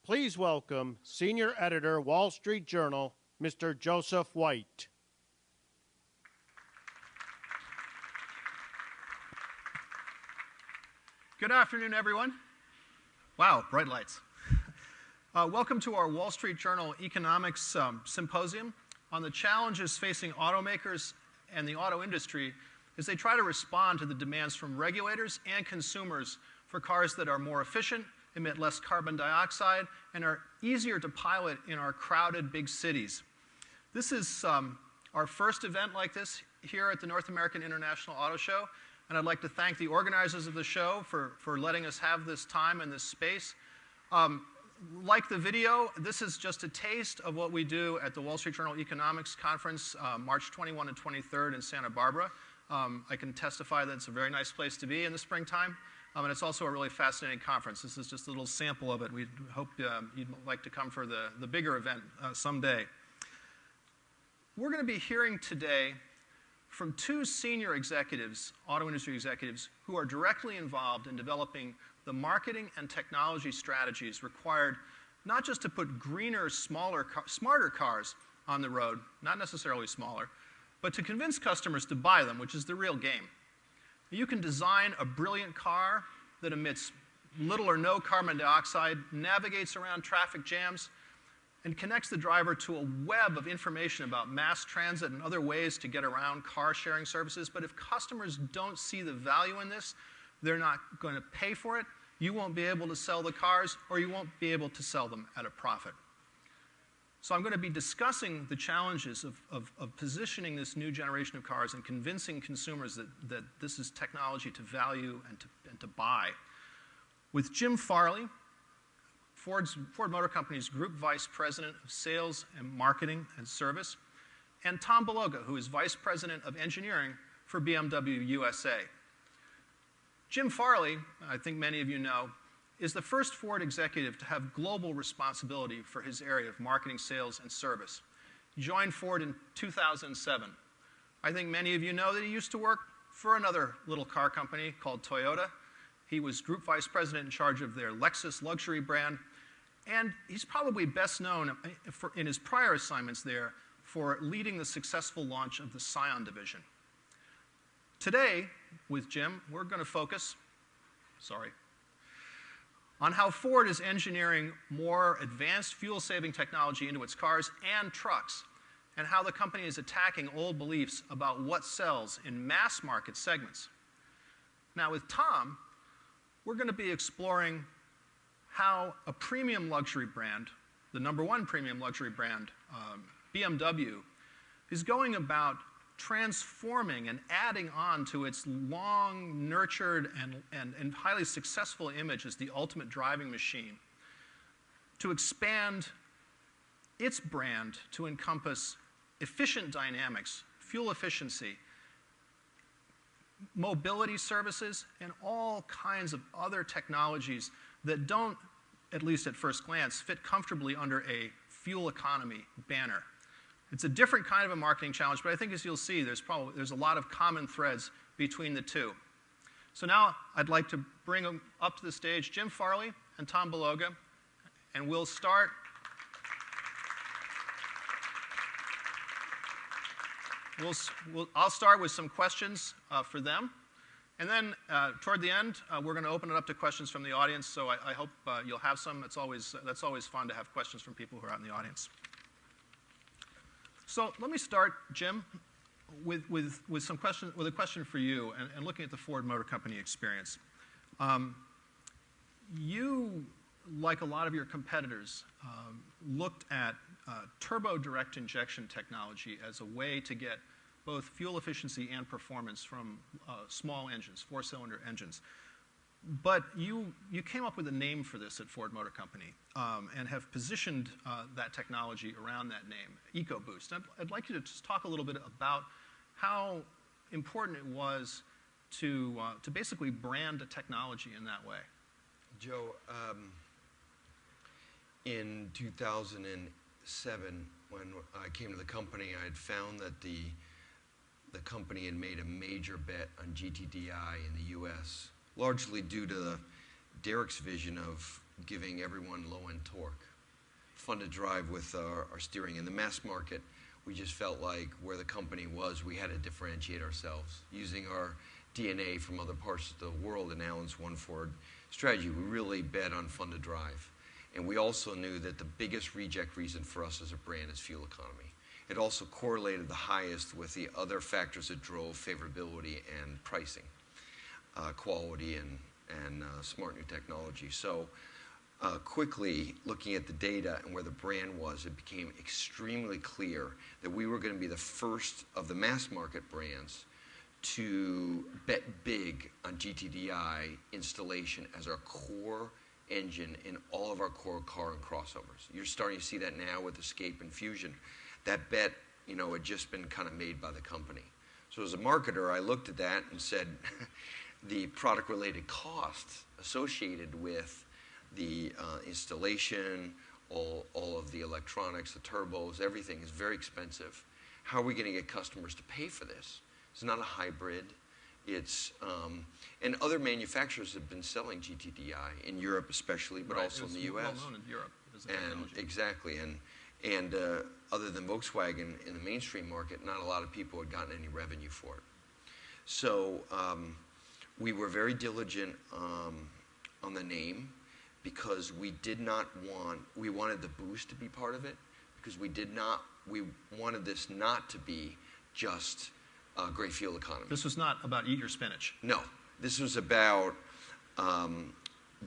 Please welcome Senior Editor, Wall Street Journal, Mr. Joseph White. Good afternoon, everyone. Wow, bright lights. Welcome to our Wall Street Journal Economics Symposium on the challenges facing automakers and the auto industry as they try to respond to the demands from regulators and consumers for cars that are more efficient, emit less carbon dioxide, and are easier to pilot in our crowded big cities. This is our first event like this here at the North American International Auto Show, and I'd like to thank the organizers of the show for letting us have this time and this space. Like the video, this is just a taste of what we do at the Wall Street Journal Economics Conference, March 21 and 23rd in Santa Barbara. I can testify that it's a very nice place to be in the springtime. And it's also a really fascinating conference. This is just a little sample of it. We hope you'd like to come for the bigger event someday. We're going to be hearing today from two senior executives, auto industry executives, who are directly involved in developing the marketing and technology strategies required not just to put greener, smarter cars on the road, not necessarily smaller, but to convince customers to buy them, which is the real game. You can design a brilliant car that emits little or no carbon dioxide, navigates around traffic jams, and connects the driver to a web of information about mass transit and other ways to get around car sharing services. But if customers don't see the value in this, they're not going to pay for it. You won't be able to sell the cars, or you won't be able to sell them at a profit. So I'm going to be discussing the challenges of positioning this new generation of cars and convincing consumers that this is technology to value and to buy. With Jim Farley, Ford Motor Company's Group Vice President of Sales and Marketing and Service, and Tom Beloga, who is Vice President of Engineering for BMW USA. Jim Farley, I think many of you know, is the first Ford executive to have global responsibility for his area of marketing, sales, and service. He joined Ford in 2007. I think many of you know that he used to work for another little car company called Toyota. He was group vice president in charge of their Lexus luxury brand, and he's probably best known in his prior assignments there for leading the successful launch of the Scion division. Today, with Jim, we're going to focus, on how Ford is engineering more advanced fuel-saving technology into its cars and trucks, and how the company is attacking old beliefs about what sells in mass market segments. Now with Tom, we're going to be exploring how a premium luxury brand, the #1 premium luxury brand, BMW, is going about transforming and adding on to its long nurtured and highly successful image as the ultimate driving machine to expand its brand to encompass efficient dynamics, fuel efficiency, mobility services, and all kinds of other technologies that don't, at least at first glance, fit comfortably under a fuel economy banner. It's a different kind of a marketing challenge, but I think as you'll see, there's a lot of common threads between the two. So now I'd like to bring them up to the stage, Jim Farley and Tom Beloga, and we'll start. I'll start with some questions for them, and then toward the end, we're going to open it up to questions from the audience. So I hope you'll have some. That's always fun to have questions from people who are out in the audience. So let me start, Jim, with a question for you, and looking at the Ford Motor Company experience. You, like a lot of your competitors, looked at turbo direct injection technology as a way to get both fuel efficiency and performance from small engines, 4-cylinder engines. But you came up with a name for this at Ford Motor Company and have positioned that technology around that name, EcoBoost. I'd like you to just talk a little bit about how important it was to basically brand a technology in that way. Joe, in 2007, when I came to the company, I had found that the company had made a major bet on GTDI in the U.S., largely due to Derek's vision of giving everyone low-end torque. Fun to drive with our steering. In the mass market, we just felt like where the company was, we had to differentiate ourselves. Using our DNA from other parts of the world in Alan's One Ford strategy, we really bet on fun to drive. And we also knew that the biggest reject reason for us as a brand is fuel economy. It also correlated the highest with the other factors that drove favorability and pricing, quality and smart new technology. So quickly looking at the data and where the brand was, it became extremely clear that we were going to be the first of the mass market brands to bet big on GTDI installation as our core engine in all of our core car and crossovers. You're starting to see that now with Escape and Fusion. That bet, had just been kind of made by the company. So as a marketer, I looked at that and said, the product-related costs associated with the installation, all of the electronics, the turbos, everything is very expensive. How are we going to get customers to pay for this? It's not a hybrid. It's and other manufacturers have been selling GTDI in Europe, especially, but also in the U.S. Well known in Europe as a technology. Exactly, and other than Volkswagen in the mainstream market, not a lot of people had gotten any revenue for it. So we were very diligent on the name because we wanted the boost to be part of it because we wanted this not to be just great fuel economy. This was not about eat your spinach. No, this was about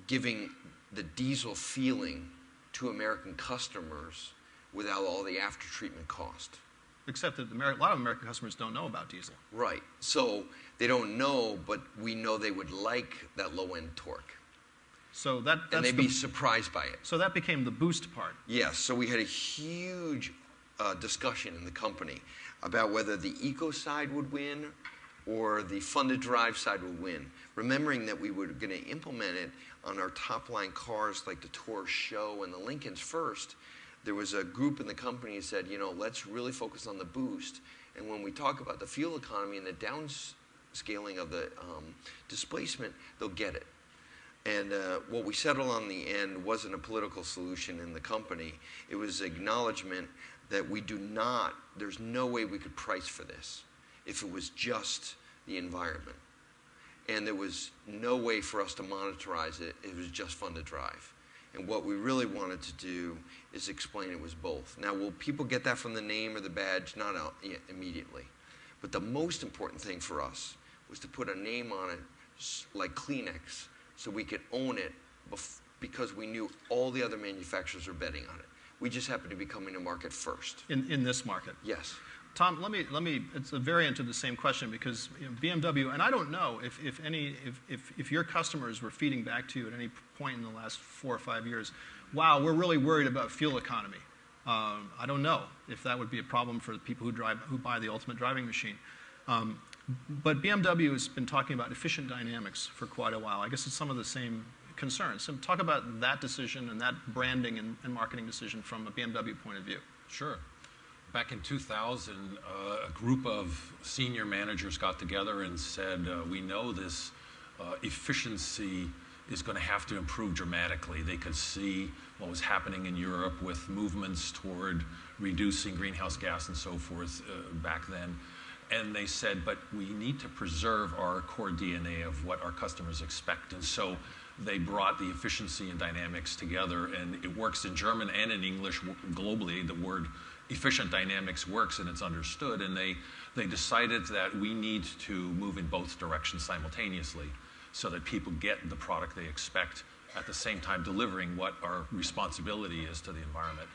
giving the diesel feeling to American customers without all the after-treatment cost. Except that a lot of American customers don't know about diesel. Right. So they don't know, but we know they would like that low-end torque. So that's and they'd be surprised by it. So that became the boost part. Yes. So we had a huge discussion in the company about whether the eco side would win or the fun-to drive side would win. Remembering that we were going to implement it on our top-line cars like the Taurus Show and the Lincolns first, there was a group in the company that said, let's really focus on the boost. And when we talk about the fuel economy and the downscaling of the displacement, they'll get it. And what we settled on in the end wasn't a political solution in the company. It was acknowledgement that there's no way we could price for this if it was just the environment. And there was no way for us to monetize it. It was just fun to drive. And what we really wanted to do is explain it was both. Now, will people get that from the name or the badge? Not immediately. But the most important thing for us was to put a name on it like Kleenex so we could own it because we knew all the other manufacturers were betting on it. We just happened to be coming to market first. In this market? Yes. Tom, let me. It's a variant of the same question because BMW, and I don't know if your customers were feeding back to you at any point in the last 4 or 5 years, wow, we're really worried about fuel economy. I don't know if that would be a problem for the people who buy the ultimate driving machine. But BMW has been talking about efficient dynamics for quite a while. I guess it's some of the same concerns. So talk about that decision and that branding and marketing decision from a BMW point of view. Sure. Back in 2000, a group of senior managers got together and said, we know this efficiency is going to have to improve dramatically. They could see what was happening in Europe with movements toward reducing greenhouse gas and so forth back then. And they said, but we need to preserve our core DNA of what our customers expect. And so they brought the efficiency and dynamics together, and it works in German and in English globally. The word efficient dynamics works and it's understood, and they decided that we need to move in both directions simultaneously so that people get the product they expect at the same time delivering what our responsibility is to the environment.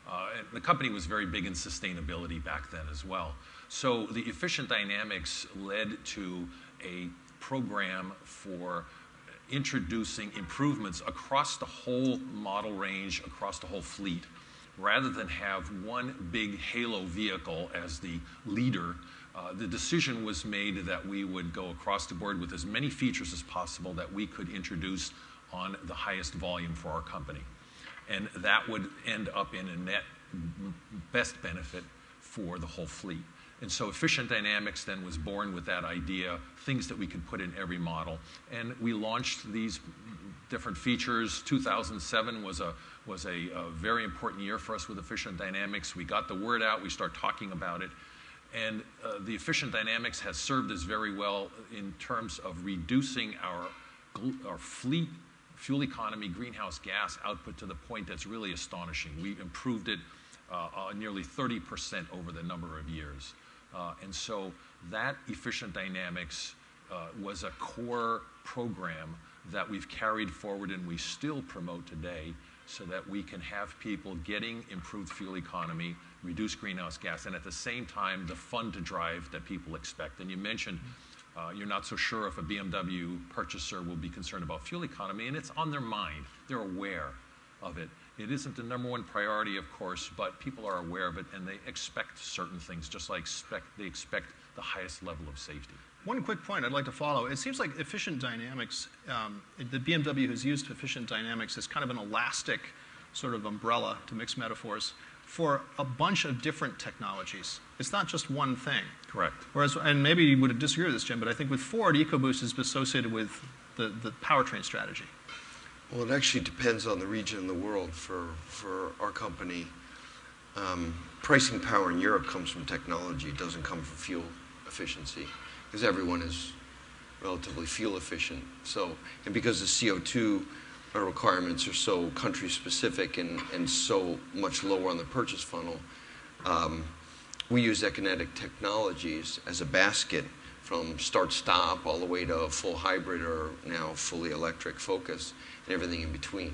And the company was very big in sustainability back then as well. So the efficient dynamics led to a program for introducing improvements across the whole model range, across the whole fleet. Rather than have one big halo vehicle as the leader, the decision was made that we would go across the board with as many features as possible that we could introduce on the highest volume for our company. And that would end up in a net best benefit for the whole fleet. And so efficient dynamics then was born with that idea, things that we could put in every model. And we launched these different features. 2007 was a very important year for us with Efficient Dynamics. We got the word out. We start talking about it. And the Efficient Dynamics has served us very well in terms of reducing our fleet fuel economy greenhouse gas output to the point that's really astonishing. We've improved it nearly 30% over the number of years. And so that Efficient Dynamics was a core program that we've carried forward and we still promote today so that we can have people getting improved fuel economy, reduced greenhouse gas, and at the same time, the fun to drive that people expect. And you mentioned you're not so sure if a BMW purchaser will be concerned about fuel economy, and it's on their mind. They're aware of it. It isn't the #1 priority, of course, but people are aware of it, and they expect certain things, just like they expect the highest level of safety. One quick point I'd like to follow. It seems like Efficient Dynamics, the BMW has used Efficient Dynamics as kind of an elastic sort of umbrella, to mix metaphors, for a bunch of different technologies. It's not just one thing. Correct. Whereas, and maybe you would disagree with this, Jim, but I think with Ford, EcoBoost is associated with the powertrain strategy. Well, it actually depends on the region in the world. For our company, pricing power in Europe comes from technology. It doesn't come from fuel efficiency, because everyone is relatively fuel efficient. So, and because the CO2 requirements are so country specific and so much lower on the purchase funnel, we use Econetic Technologies as a basket from start-stop all the way to a full hybrid or now fully electric Focus and everything in between.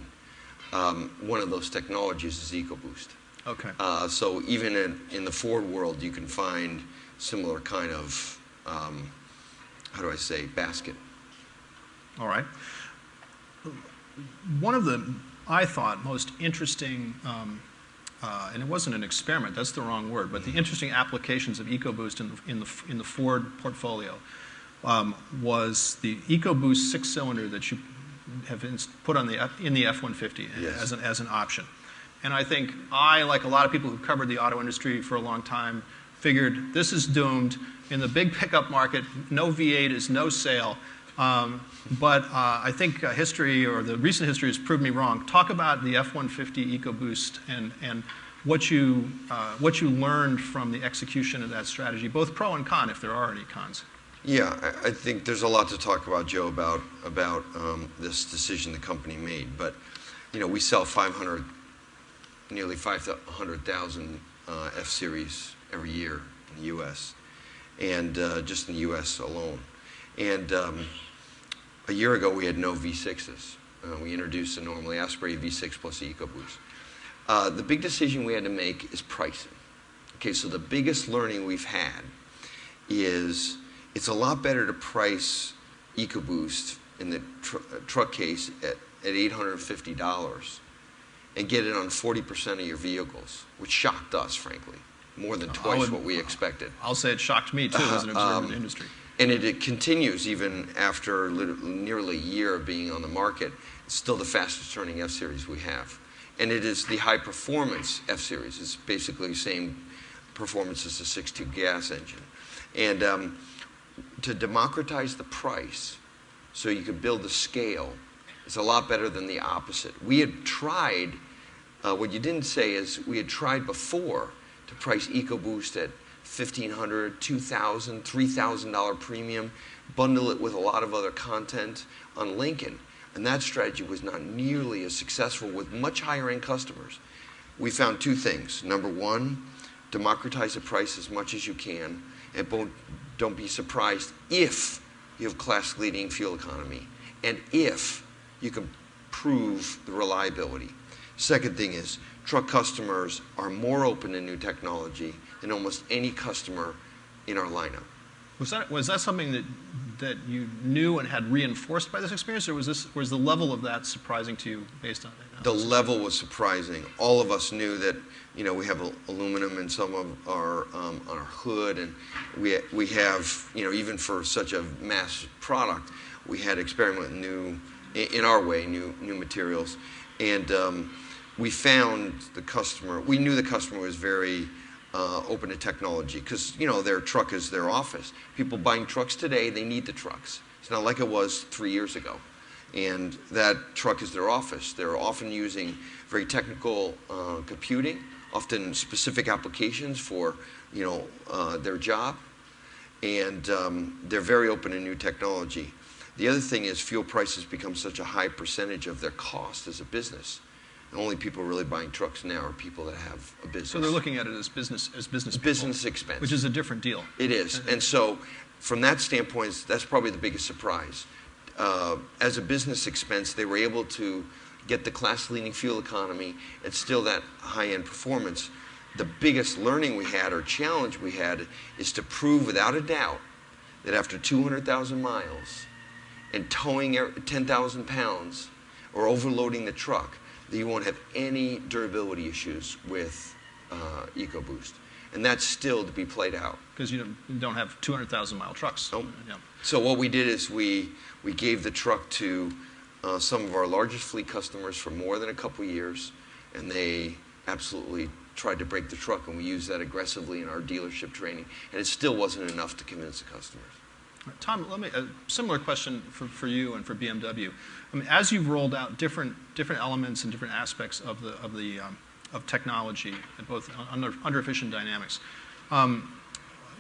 One of those technologies is EcoBoost. Okay. So even in the Ford world, you can find similar kind of, how do I say, basket. All right. One of the, I thought, most interesting, and it wasn't an experiment, that's the wrong word, but the interesting applications of EcoBoost in the Ford portfolio was the EcoBoost 6-cylinder that you have put on in the F-150 yes. as an option. And I think I, like a lot of people who've covered the auto industry for a long time, figured this is doomed. In the big pickup market, no V8 is no sale. But I think history, or the recent history, has proved me wrong. Talk about the F-150 EcoBoost and what you learned from the execution of that strategy, both pro and con, if there are any cons. Yeah, I think there's a lot to talk about, Joe, about this decision the company made. But you know, we sell nearly 500,000 F-Series every year in the U.S. and just in the U.S. alone. And a year ago, we had no V6s. We introduced a normally aspirated V6 plus the EcoBoost. The big decision we had to make is pricing. Okay, so the biggest learning we've had is it's a lot better to price EcoBoost in the truck case at $850 and get it on 40% of your vehicles, which shocked us, frankly, more than twice what we expected. I'll say it shocked me, too, as an observer in the industry. And it continues even after nearly a year of being on the market. It's still the fastest turning F-Series we have. And it is the high performance F-Series. It's basically the same performance as the 6.2 gas engine. And to democratize the price so you could build the scale, it's a lot better than the opposite. We had tried, what you didn't say is we had tried before to price EcoBoost at $1,500, $2,000, $3,000 premium, bundle it with a lot of other content on Lincoln. And that strategy was not nearly as successful with much higher end customers. We found two things. Number one, democratize the price as much as you can, and don't be surprised if you have class leading fuel economy and if you can prove the reliability. Second thing is, truck customers are more open to new technology than almost any customer in our lineup. Was that something that you knew and had reinforced by this experience, or was the level of that surprising to you based on it? The level was surprising. All of us knew that, you know, we have aluminum in some of our on our hood, and we have, you know, even for such a mass product, we had experiment with in our way, new materials, and we found the customer. We knew the customer was very open to technology because, you know, their truck is their office. People buying trucks today, they need the trucks. It's not like it was 3 years ago. and that truck is their office. They're often using very technical computing, often specific applications for their job, and they're very open to new technology. The other thing is fuel prices become such a high percentage of their cost as a business. And only people really buying trucks now are people that have a business. So they're looking at it as business people, business expense, which is a different deal. It is, and so from that standpoint, that's probably the biggest surprise. As a business expense, they were able to get the class-leading fuel economy and still that high-end performance. The biggest learning we had or challenge we had is to prove without a doubt that after 200,000 miles and towing 10,000 pounds or overloading the truck, that you won't have any durability issues with EcoBoost. And that's still to be played out. Because you don't have 200,000-mile trucks. Nope. Yeah. So what we did is we gave the truck to some of our largest fleet customers for more than a couple years, and they absolutely tried to break the truck, and we used that aggressively in our dealership training, and it still wasn't enough to convince the customers. Tom, a similar question for you and for BMW. I mean, as you've rolled out different elements and different aspects of technology, both under efficient dynamics,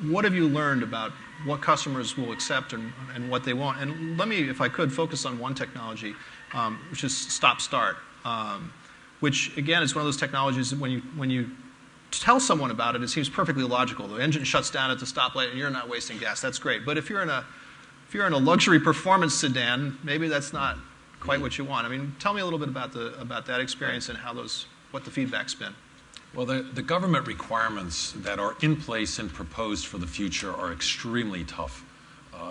what have you learned about what customers will accept and what they won't? And let me, if I could, focus on one technology, which is stop-start, which again is one of those technologies that when you tell someone about it, it seems perfectly logical. The engine shuts down at the stoplight and you're not wasting gas. That's great. But if you're in a luxury performance sedan, maybe that's not quite what you want. I mean, tell me a little bit about that experience and what the feedback's been. Well, the government requirements that are in place and proposed for the future are extremely tough.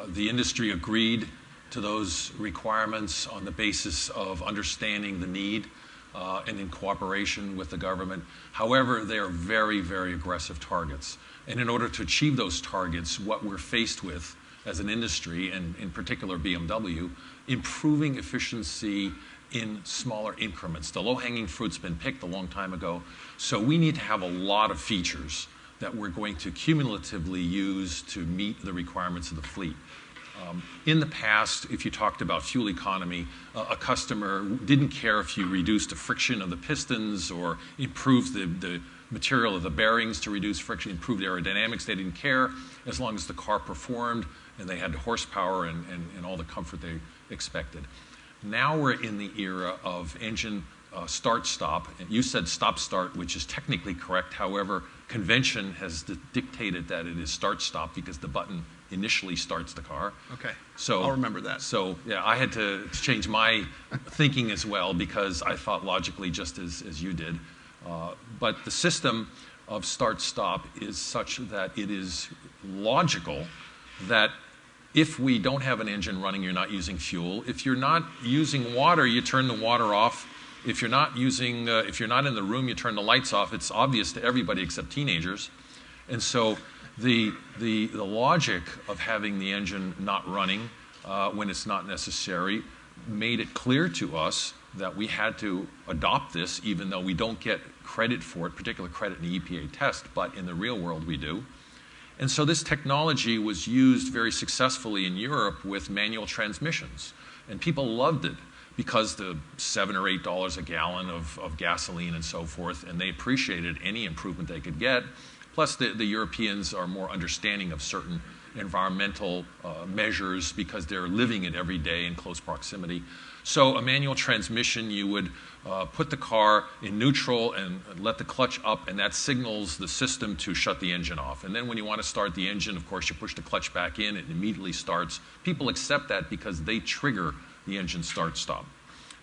The industry agreed to those requirements on the basis of understanding the need and in cooperation with the government. However, they are very, very aggressive targets. And in order to achieve those targets, what we're faced with as an industry, and in particular BMW, improving efficiency in smaller increments. The low-hanging fruit's been picked a long time ago, so we need to have a lot of features that we're going to cumulatively use to meet the requirements of the fleet. In the past, if you talked about fuel economy, a customer didn't care if you reduced the friction of the pistons or improved the material of the bearings to reduce friction, improved aerodynamics. They didn't care as long as the car performed and they had the horsepower and all the comfort they expected. Now we're in the era of engine start-stop. You said stop-start, which is technically correct. However, convention has dictated that it is start-stop because the button initially starts the car. Okay, so I'll remember that. So yeah, I had to change my thinking as well because I thought logically just as you did. But the system of start-stop is such that it is logical that if we don't have an engine running, you're not using fuel. If you're not using water, you turn the water off. If you're not using, if you're not in the room, you turn the lights off. It's obvious to everybody except teenagers. And so the logic of having the engine not running when it's not necessary made it clear to us that we had to adopt this, even though we don't get credit for it, particular credit in the EPA test, but in the real world we do. And so this technology was used very successfully in Europe with manual transmissions. And people loved it because the $7 or $8 a gallon of gasoline and so forth, and they appreciated any improvement they could get. Plus, the Europeans are more understanding of certain environmental measures because they're living it every day in close proximity. So a manual transmission, you would put the car in neutral and let the clutch up, and that signals the system to shut the engine off. And then when you want to start the engine, of course, you push the clutch back in, it immediately starts. People accept that because they trigger the engine start-stop.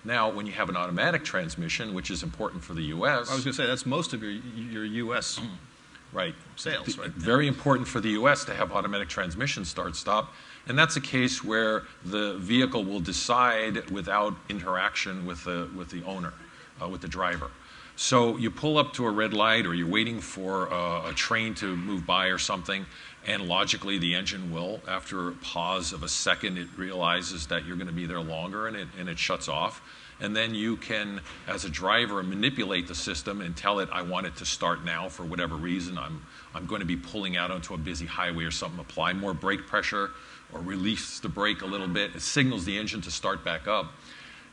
Now, when you have an automatic transmission, which is important for the U.S. I was going to say, that's most of your U.S. Right. sales, right? Very important for the U.S. to have automatic transmission start-stop. And that's a case where the vehicle will decide without interaction with the owner, with the driver. So you pull up to a red light or you're waiting for a train to move by or something, and logically the engine will, after a pause of a second, it realizes that you're going to be there longer and it shuts off. And then you can, as a driver, manipulate the system and tell it, I want it to start now for whatever reason. I'm going to be pulling out onto a busy highway or something, apply more brake pressure, or release the brake a little bit. It signals the engine to start back up.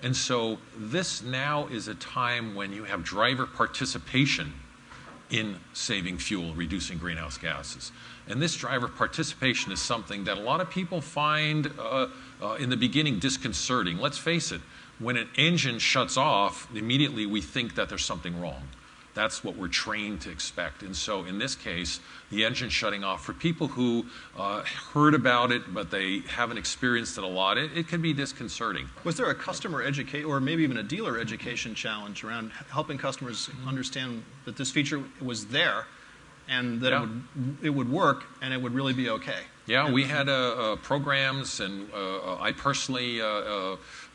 And so this now is a time when you have driver participation in saving fuel, reducing greenhouse gases. And this driver participation is something that a lot of people find in the beginning disconcerting. Let's face it, when an engine shuts off, immediately we think that there's something wrong. That's what we're trained to expect. And so in this case, the engine shutting off, for people who heard about it, but they haven't experienced it a lot, it can be disconcerting. Was there a customer education, or maybe even a dealer education challenge around helping customers understand that this feature was there and that it would work and it would really be okay? Yeah, we had programs, and I personally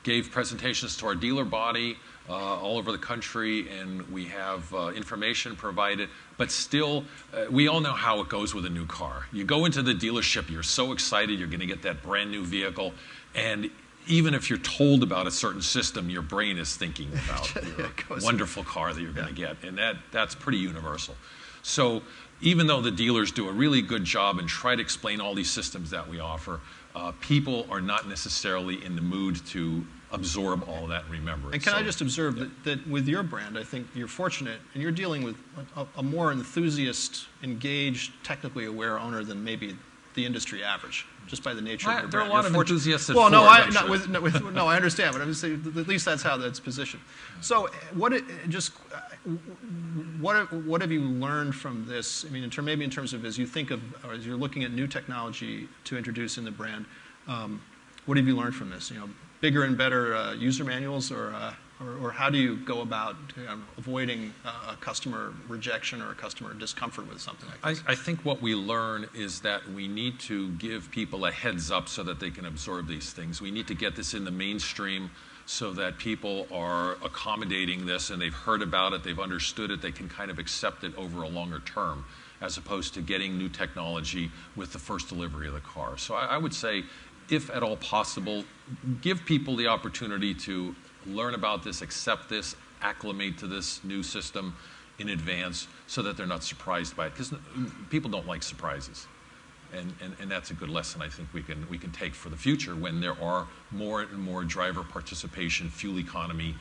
gave presentations to our dealer body all over the country, and we have information provided. But still, we all know how it goes with a new car. You go into the dealership, you're so excited, you're going to get that brand new vehicle, and even if you're told about a certain system, your brain is thinking about your wonderful car that you're going to get, and that's pretty universal. So even though the dealers do a really good job and try to explain all these systems that we offer, people are not necessarily in the mood to absorb all of that and remember it. And can I just observe that with your brand, I think you're fortunate, and you're dealing with a more enthusiast, engaged, technically aware owner than maybe the industry average, just by the nature of your brand. There are a lot of enthusiasts at Ford. No, I understand, but I'm just saying at least that's how that's positioned. So what have you learned from this? I mean, maybe in terms of as you think of, or as you're looking at new technology to introduce in the brand, what have you learned from this? Bigger and better user manuals, or how do you go about avoiding a customer rejection or a customer discomfort with something like this? I think what we learn is that we need to give people a heads up so that they can absorb these things. We need to get this in the mainstream so that people are accommodating this, and they've heard about it, they've understood it, they can kind of accept it over a longer term, as opposed to getting new technology with the first delivery of the car. So I would say, if at all possible, give people the opportunity to learn about this, accept this, acclimate to this new system in advance so that they're not surprised by it. Because people don't like surprises. And that's a good lesson I think we can take for the future when there are more and more driver participation, fuel economy,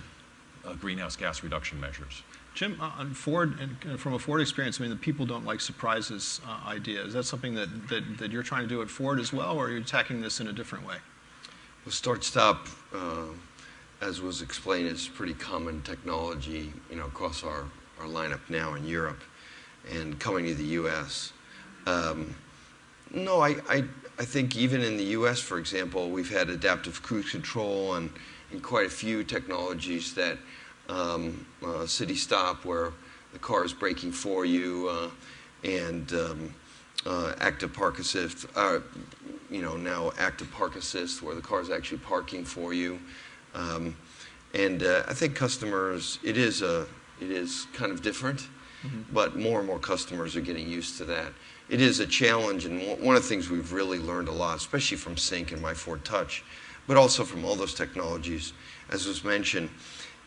greenhouse gas reduction measures. Jim, on Ford, and from a Ford experience, I mean, the people don't like surprises idea. Is that something that you're trying to do at Ford as well, or are you attacking this in a different way? Well, start-stop, as was explained, is pretty common technology, across our lineup now in Europe and coming to the U.S. No, I think even in the U.S., for example, we've had adaptive cruise control and quite a few technologies that city stop, where the car is braking for you, and active park assist, now active park assist, where the car is actually parking for you. And I think customers, it is kind of different, but more and more customers are getting used to that. It is a challenge, and one of the things we've really learned a lot, especially from Sync and My Ford Touch, but also from all those technologies, as was mentioned,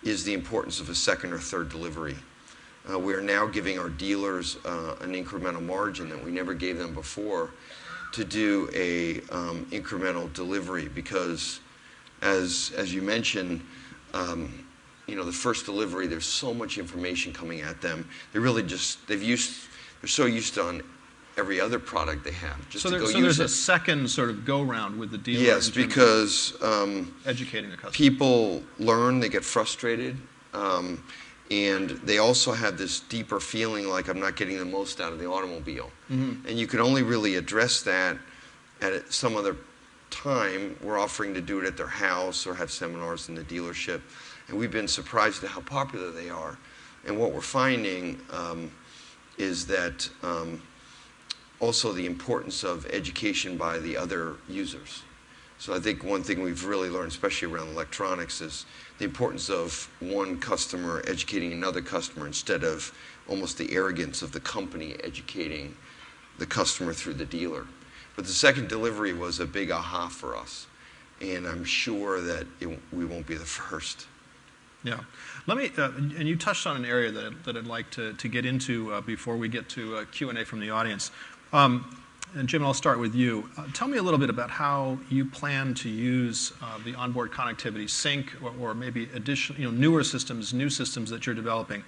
is the importance of a second or third delivery. We are now giving our dealers an incremental margin that we never gave them before to do a incremental delivery, because as you mentioned, the first delivery, there's so much information coming at them. They really they're so used to on every other product they have. So there's a second sort of go-round with the dealer. Yes, because educating the customer. People learn, they get frustrated, and they also have this deeper feeling like I'm not getting the most out of the automobile. And you can only really address that at some other time. We're offering to do it at their house or have seminars in the dealership, and we've been surprised at how popular they are. And what we're finding is that also the importance of education by the other users. So I think one thing we've really learned, especially around electronics, is the importance of one customer educating another customer instead of almost the arrogance of the company educating the customer through the dealer. But the second delivery was a big aha for us, and I'm sure that we won't be the first. Yeah. Let me, and you touched on an area that I'd like to get into before we get to Q&A from the audience. And Jim, I'll start with you. Tell me a little bit about how you plan to use the onboard connectivity sync or maybe additional, newer systems, new systems that you're developing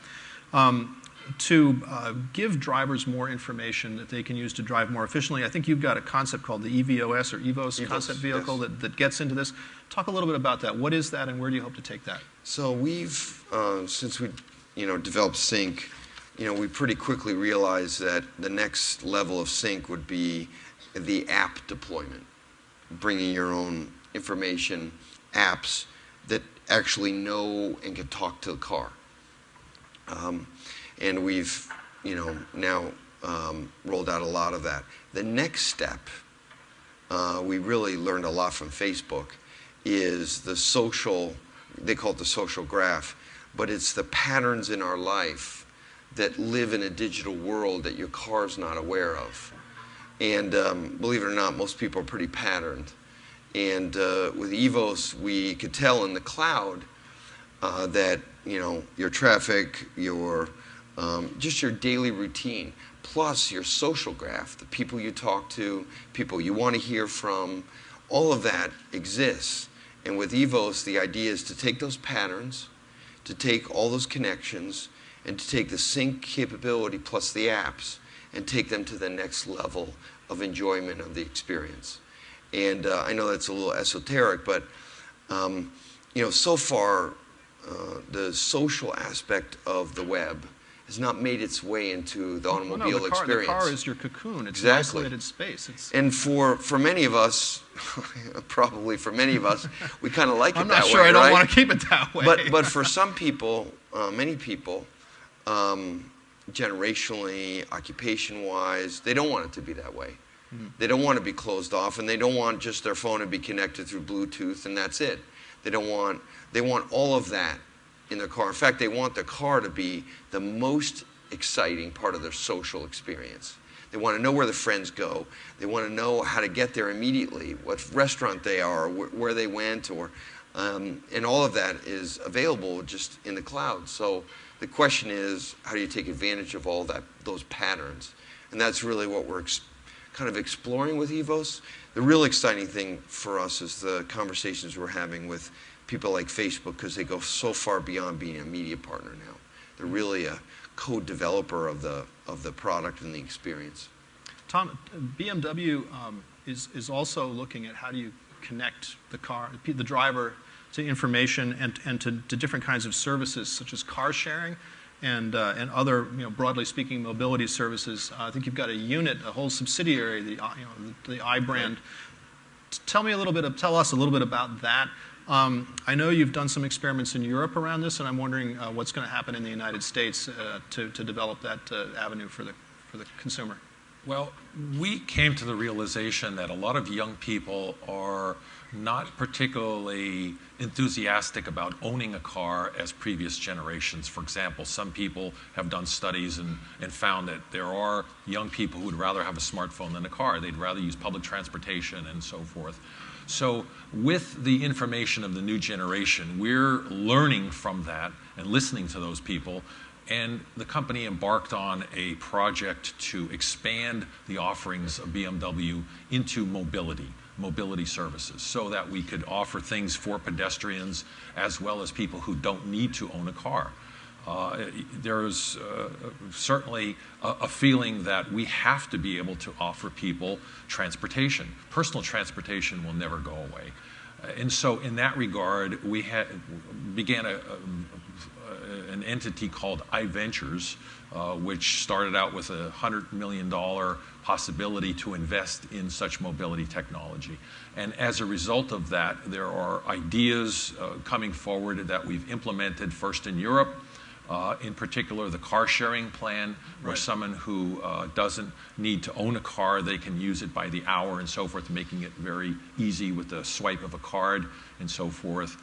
to give drivers more information that they can use to drive more efficiently. I think you've got a concept called the EVOS or EVOS concept vehicle, yes, that gets into this. Talk a little bit about that. What is that, and where do you hope to take that? So we've, since we, developed sync, we pretty quickly realized that the next level of sync would be the app deployment, bringing your own information, apps that actually know and can talk to the car. And we've, now rolled out a lot of that. The next step, we really learned a lot from Facebook, is the social, they call it the social graph, but it's the patterns in our life that live in a digital world that your car's not aware of. And believe it or not, most people are pretty patterned. And with EVOS, we could tell in the cloud that, your traffic, your just your daily routine, plus your social graph, the people you talk to, people you want to hear from, all of that exists. And with EVOS, the idea is to take those patterns, to take all those connections, and to take the sync capability plus the apps and take them to the next level of enjoyment of the experience. And I know that's a little esoteric, but so far the social aspect of the web has not made its way into the automobile experience. The car is your cocoon. It's exactly. An isolated space. And for many of us, probably for many of us, we kind of like it that way. I'm not sure I don't want to keep it that way. But for some people, many people, generationally, occupation-wise, they don't want it to be that way. Mm-hmm. They don't want to be closed off, and they don't want just their phone to be connected through Bluetooth, and that's it. They want all of that in their car. In fact, they want their car to be the most exciting part of their social experience. They want to know where their friends go. They want to know how to get there immediately, what restaurant they are, where they went, and all of that is available just in the cloud. So the question is, how do you take advantage of all those patterns? And that's really what we're kind of exploring with EVOS. The real exciting thing for us is the conversations we're having with people like Facebook, because they go so far beyond being a media partner now. They're really a co-developer of the product and the experience. Tom, BMW is also looking at how do you connect the driver to information and to different kinds of services such as car sharing and other, broadly speaking, mobility services. I think you've got a unit, a whole subsidiary, the iBrand. Tell us a little bit about that. I know you've done some experiments in Europe around this, and I'm wondering what's going to happen in the United States to develop that avenue for the consumer. Well, we came to the realization that a lot of young people are not particularly enthusiastic about owning a car as previous generations. For example, some people have done studies and found that there are young people who would rather have a smartphone than a car. They'd rather use public transportation and so forth. So with the information of the new generation, we're learning from that and listening to those people. And the company embarked on a project to expand the offerings of BMW into mobility services, so that we could offer things for pedestrians as well as people who don't need to own a car. There's certainly a feeling that we have to be able to offer people transportation. Personal transportation will never go away. And so in that regard, we began an entity called iVentures, which started out with a $100 million possibility to invest in such mobility technology. And as a result of that, there are ideas coming forward that we've implemented first in Europe, in particular the car sharing plan, where right. Someone who doesn't need to own a car, they can use it by the hour and so forth, making it very easy with the swipe of a card and so forth.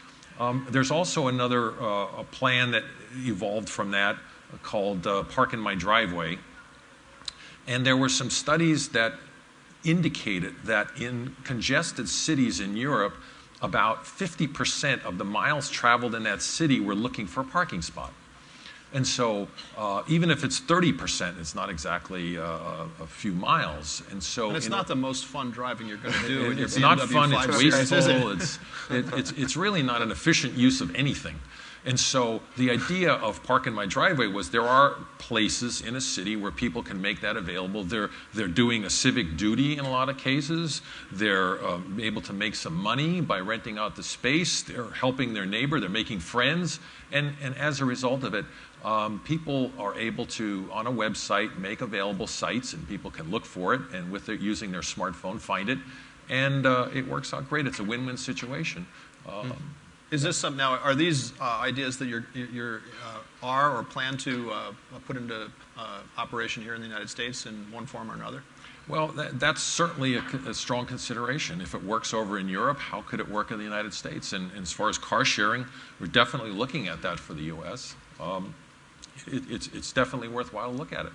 There's also another a plan that evolved from that called Park in My Driveway. And there were some studies that indicated that in congested cities in Europe, about 50% of the miles traveled in that city were looking for a parking spot. And so even if it's 30%, it's not exactly a few miles. And so And it's not the most fun driving you're going to do. in your it's not BMW fun. 5 It's Series, is it? wasteful. It's really not an efficient use of anything. And so the idea of park in my driveway was there are places in a city where people can make that available. They're doing a civic duty in a lot of cases. They're able to make some money by renting out the space. They're helping their neighbor. They're making friends. And as a result of it, people are able to, on a website, make available sites, and people can look for it, and with it, using their smartphone, find it. And it works out great. It's a win-win situation. Is this some now? Are these ideas that are or plan to put into operation here in the United States in one form or another? Well, that's certainly a strong consideration. If it works over in Europe, how could it work in the United States? And as far as car sharing, we're definitely looking at that for the U.S. It's definitely worthwhile to look at it.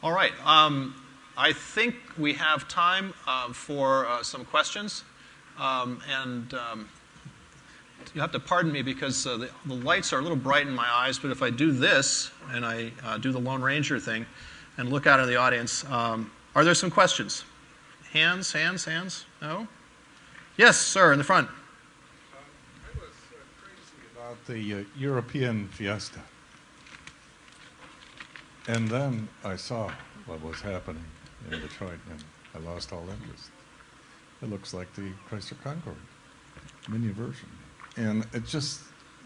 All right. I think we have time for some questions. You have to pardon me because the lights are a little bright in my eyes, but if I do this and I do the Lone Ranger thing and look out in the audience, are there some questions? Hands? No? Yes, sir, in the front. I was crazy about the European Fiesta. And then I saw what was happening in Detroit, and I lost all interest. It looks like the Chrysler Concorde mini version. And it just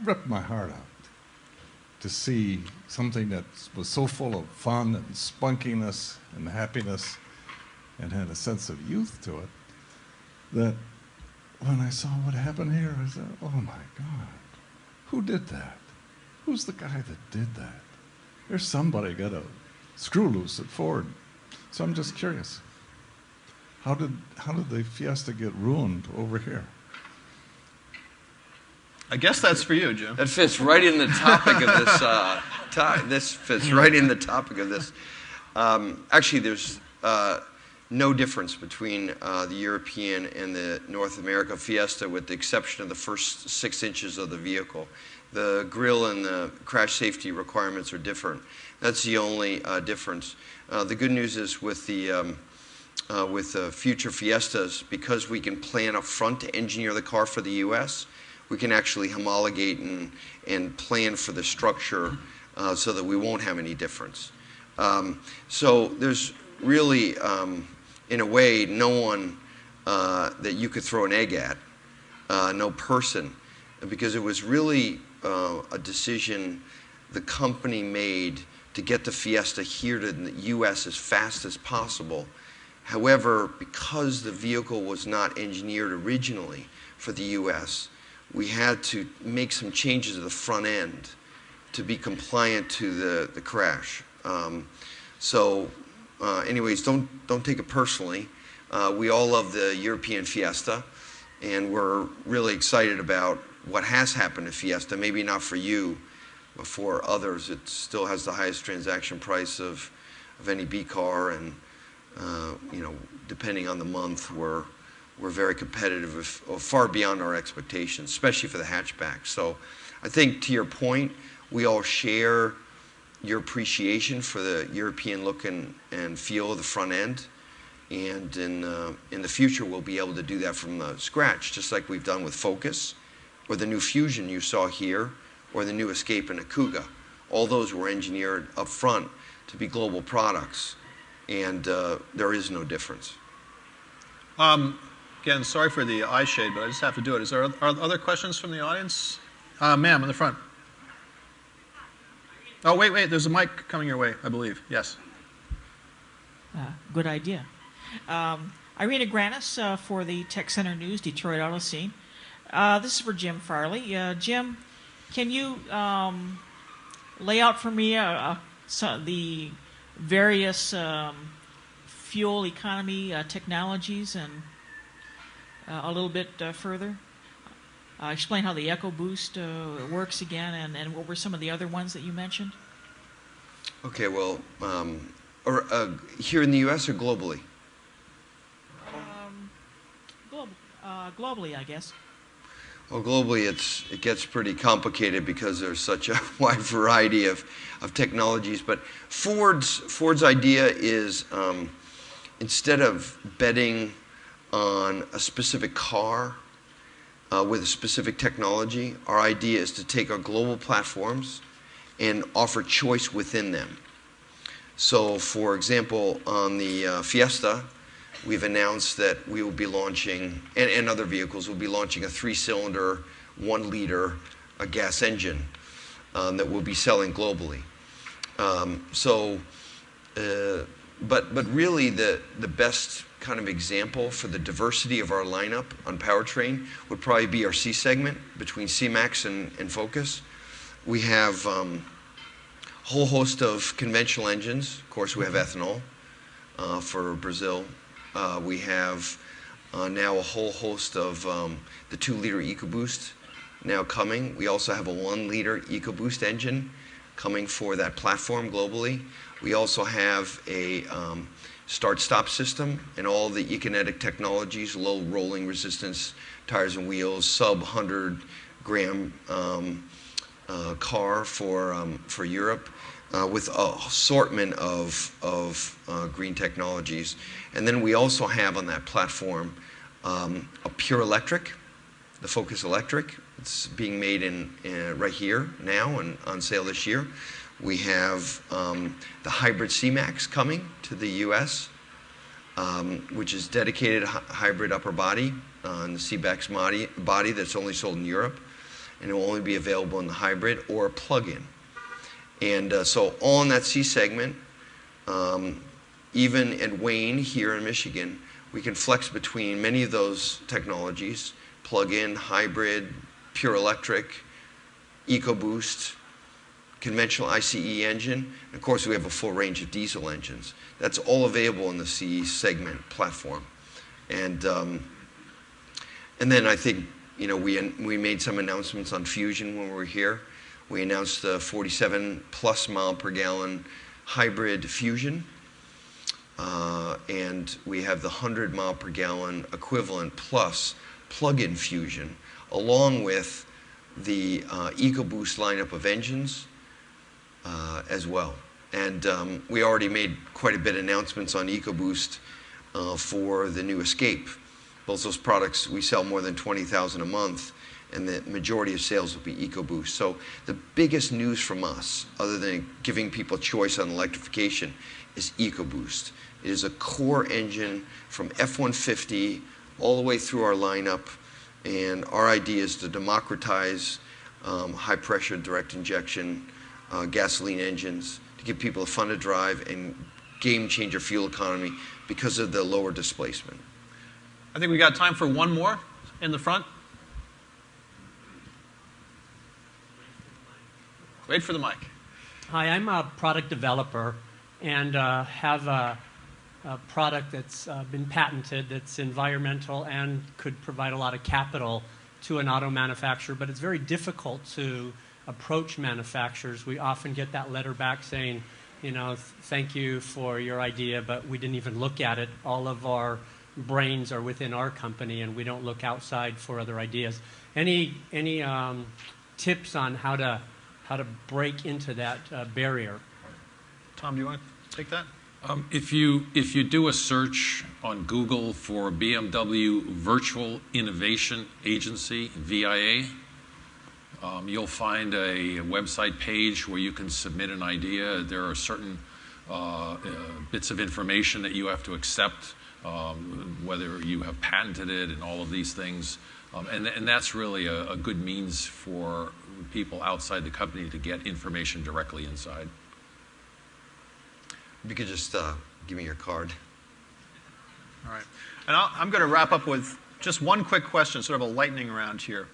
ripped my heart out to see something that was so full of fun and spunkiness and happiness and had a sense of youth to it, that when I saw what happened here, I said, oh my God, who did that? Who's the guy that did that? There's somebody got a screw loose at Ford. So I'm just curious, how did the Fiesta get ruined over here? I guess that's for you, Jim. That fits right in the topic of this. This fits right in the topic of this. Actually, there's no difference between the European and the North America Fiesta, with the exception of the first 6 inches of the vehicle. The grille and the crash safety requirements are different. That's the only difference. The good news is with the future Fiestas, because we can plan up front to engineer the car for the U.S., we can actually homologate and plan for the structure so that we won't have any difference. So there's really, in a way, no one that you could throw an egg at, no person, because it was really a decision the company made to get the Fiesta here to the U.S. as fast as possible. However, because the vehicle was not engineered originally for the U.S., we had to make some changes at the front end to be compliant to the crash. Anyways, don't take it personally. We all love the European Fiesta, and we're really excited about what has happened to Fiesta. Maybe not for you, but for others, it still has the highest transaction price of any B car, and depending on the month, we're very competitive, far beyond our expectations, especially for the hatchback. So I think, to your point, we all share your appreciation for the European look and feel of the front end. And in the future, we'll be able to do that from scratch, just like we've done with Focus, or the new Fusion you saw here, or the new Escape and Akuga. All those were engineered up front to be global products, and there is no difference. Again, sorry for the eye shade, but I just have to do it. Are other questions from the audience? Ma'am, in the front. Oh, wait, there's a mic coming your way, I believe. Yes. Good idea. Irina Granis for the Tech Center News, Detroit Auto Scene. This is for Jim Farley. Jim, can you lay out for me the various fuel economy technologies and a little bit further? Explain how the EcoBoost works again, and what were some of the other ones that you mentioned? Okay, well, here in the U.S. or globally? Globally, I guess. Well, globally, it gets pretty complicated because there's such a wide variety of technologies. But Ford's idea is instead of betting on a specific car with a specific technology, our idea is to take our global platforms and offer choice within them. So, for example, on the Fiesta, we've announced that we will be launching, and other vehicles will be launching a 3-cylinder, 1-liter gas engine that we'll be selling globally. But really the best kind of example for the diversity of our lineup on powertrain would probably be our C segment between C-Max and Focus. We have a whole host of conventional engines. Of course, we have ethanol for Brazil. We have now a whole host of the 2-liter EcoBoost now coming. We also have a 1-liter EcoBoost engine coming for that platform globally. We also have a start-stop system and all the Econetic technologies, low rolling resistance tires and wheels, sub-100-gram car for Europe, with an assortment of green technologies. And then we also have on that platform a pure electric, the Focus Electric. It's being made right here now and on sale this year. We have the hybrid C-Max coming to the U.S., which is dedicated hybrid upper body on the C-Max body that's only sold in Europe, and it will only be available in the hybrid or plug-in. And so on that C segment, even at Wayne here in Michigan, we can flex between many of those technologies: plug-in, hybrid, pure electric, EcoBoost, conventional ICE engine. And of course, we have a full range of diesel engines. That's all available in the C segment platform. And then I think, you know, we made some announcements on Fusion when we were here. We announced the 47+ mile per gallon hybrid Fusion, and we have the 100 mile per gallon equivalent plus plug-in Fusion, along with the EcoBoost lineup of engines as well. And we already made quite a bit of announcements on EcoBoost for the new Escape. Both those products, we sell more than 20,000 a month, and the majority of sales will be EcoBoost. So the biggest news from us, other than giving people choice on electrification, is EcoBoost. It is a core engine from F-150 all the way through our lineup, and our idea is to democratize high-pressure direct injection gasoline engines to give people a fun to drive and game-changer fuel economy because of the lower displacement. I think we got time for one more in the front. Wait for the mic. Hi, I'm a product developer and have a product that's been patented that's environmental and could provide a lot of capital to an auto manufacturer, but it's very difficult to approach manufacturers. We often get that letter back saying, you know, thank you for your idea, but we didn't even look at it. All of our brains are within our company, and we don't look outside for other ideas. Any tips on how to break into that barrier? Tom, do you want to take that? If you do a search on Google for BMW Virtual Innovation Agency, VIA, you'll find a website page where you can submit an idea. There are certain bits of information that you have to accept, whether you have patented it and all of these things. And that's really a good means for people outside the company to get information directly inside. You could just give me your card. All right. And I'm going to wrap up with just one quick question, sort of a lightning round here.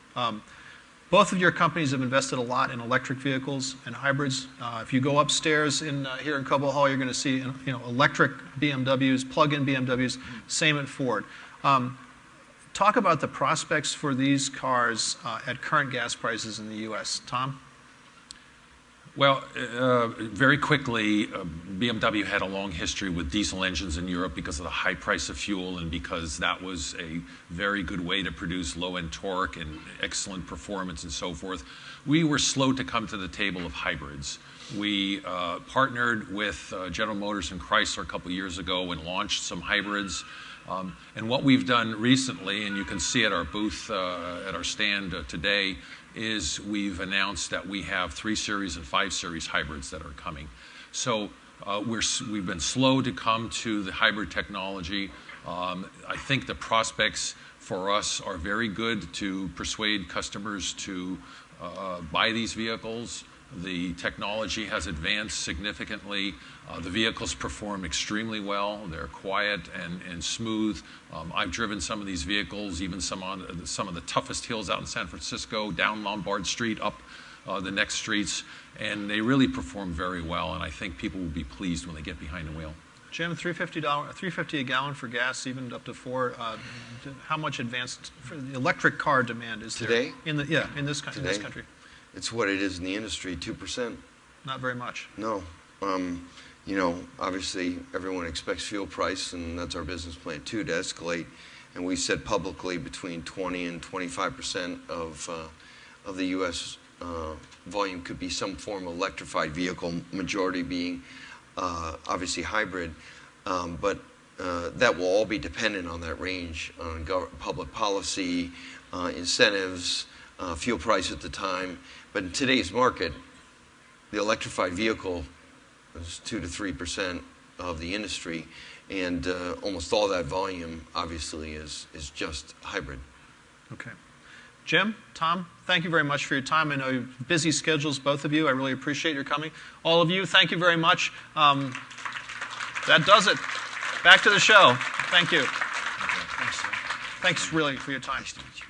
Both of your companies have invested a lot in electric vehicles and hybrids. If you go upstairs here in Cobo Hall, you're going to see electric BMWs, plug-in BMWs, same at Ford. Talk about the prospects for these cars at current gas prices in the U.S. Tom? Well, very quickly, BMW had a long history with diesel engines in Europe because of the high price of fuel and because that was a very good way to produce low-end torque and excellent performance and so forth. We were slow to come to the table of hybrids. We partnered with General Motors and Chrysler a couple years ago and launched some hybrids. And what we've done recently, and you can see at our booth, at our stand today, is we've announced that we have 3 Series and 5 Series hybrids that are coming. So we've been slow to come to the hybrid technology. I think the prospects for us are very good to persuade customers to buy these vehicles. The technology has advanced significantly. The vehicles perform extremely well. They're quiet and smooth. I've driven some of these vehicles, even some on some of the toughest hills out in San Francisco, down Lombard Street, up the next streets, and they really perform very well, and I think people will be pleased when they get behind the wheel. Jim, $3.50 a gallon for gas, even up to 4. How much advanced for the electric car demand is Today? there? In this country. It's what it is in the industry, 2%. Not very much. No. You know, obviously everyone expects fuel price, and that's our business plan too, to escalate. And we said publicly between 20 and 25% of the U.S. Volume could be some form of electrified vehicle, majority being obviously hybrid. But that will all be dependent on that range, on public policy, incentives, fuel price at the time. But in today's market, the electrified vehicle is 2 to 3% of the industry, and almost all that volume, obviously, is just hybrid. Okay. Jim, Tom, thank you very much for your time. I know you have busy schedules, both of you. I really appreciate your coming. All of you, thank you very much. That does it. Back to the show. Thank you. Okay. Thanks, sir. Thanks really for your time. Nice to meet you.